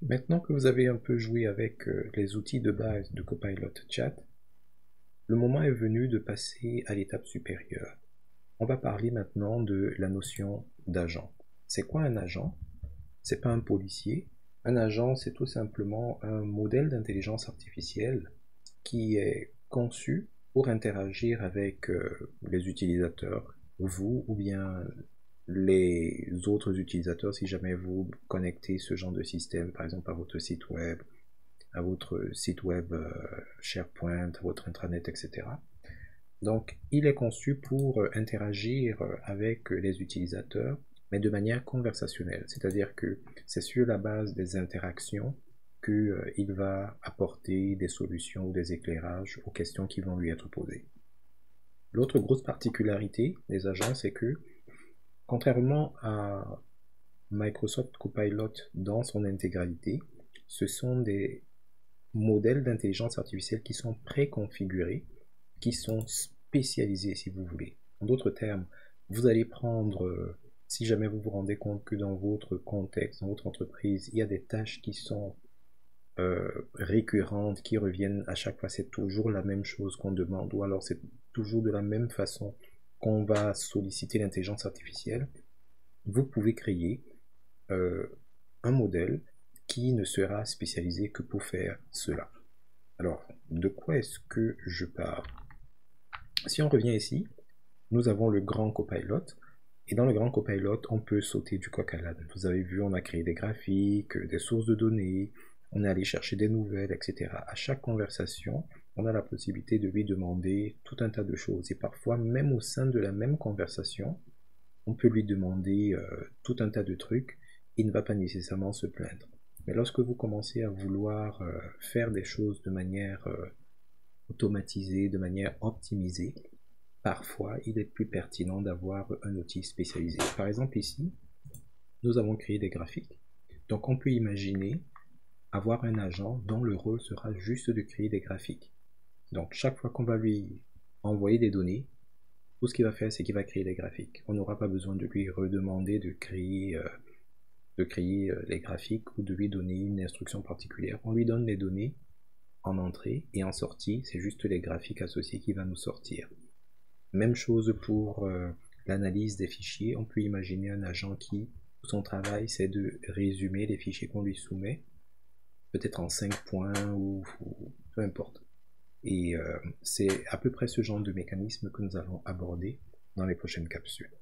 Maintenant que vous avez un peu joué avec les outils de base de Copilot Chat, le moment est venu de passer à l'étape supérieure. On va parler maintenant de la notion d'agent. C'est quoi un agent? C'est pas un policier. Un agent, c'est tout simplement un modèle d'intelligence artificielle qui est conçu pour interagir avec les utilisateurs, vous ou bien les autres utilisateurs si jamais vous connectez ce genre de système, par exemple à votre site web, SharePoint, à votre intranet, etc. Donc, il est conçu pour interagir avec les utilisateurs, mais de manière conversationnelle. C'est-à-dire que c'est sur la base des interactions qu'il va apporter des solutions ou des éclairages aux questions qui vont lui être posées. L'autre grosse particularité des agents, c'est que, contrairement à Microsoft Copilot dans son intégralité, ce sont des modèles d'intelligence artificielle qui sont préconfigurés, qui sont spécialisés si vous voulez. En d'autres termes, vous allez prendre, si jamais vous vous rendez compte que dans votre contexte, dans votre entreprise, il y a des tâches qui sont récurrentes, qui reviennent à chaque fois, c'est toujours la même chose qu'on demande, ou alors c'est toujours de la même façon qu'on va solliciter l'intelligence artificielle, vous pouvez créer un modèle qui ne sera spécialisé que pour faire cela. Alors, de quoi est-ce que je parle? Si on revient ici, nous avons le grand Copilot, et dans le grand Copilot, on peut sauter du coq à l'âne. Vous avez vu, on a créé des graphiques, des sources de données, on est allé chercher des nouvelles, etc. À chaque conversation, on a la possibilité de lui demander tout un tas de choses. Et parfois, même au sein de la même conversation, on peut lui demander tout un tas de trucs. Il ne va pas nécessairement se plaindre. Mais lorsque vous commencez à vouloir faire des choses de manière automatisée, de manière optimisée, parfois il est plus pertinent d'avoir un outil spécialisé. Par exemple ici, nous avons créé des graphiques. Donc on peut imaginer avoir un agent dont le rôle sera juste de créer des graphiques. Donc chaque fois qu'on va lui envoyer des données, tout ce qu'il va faire, c'est qu'il va créer des graphiques. On n'aura pas besoin de lui redemander de créer les graphiques ou de lui donner une instruction particulière. On lui donne les données en entrée et en sortie, c'est juste les graphiques associés qui va nous sortir. Même chose pour l'analyse des fichiers. On peut imaginer un agent qui, son travail, c'est de résumer les fichiers qu'on lui soumet, peut-être en 5 points ou peu importe. Et c'est à peu près ce genre de mécanisme que nous allons aborder dans les prochaines capsules.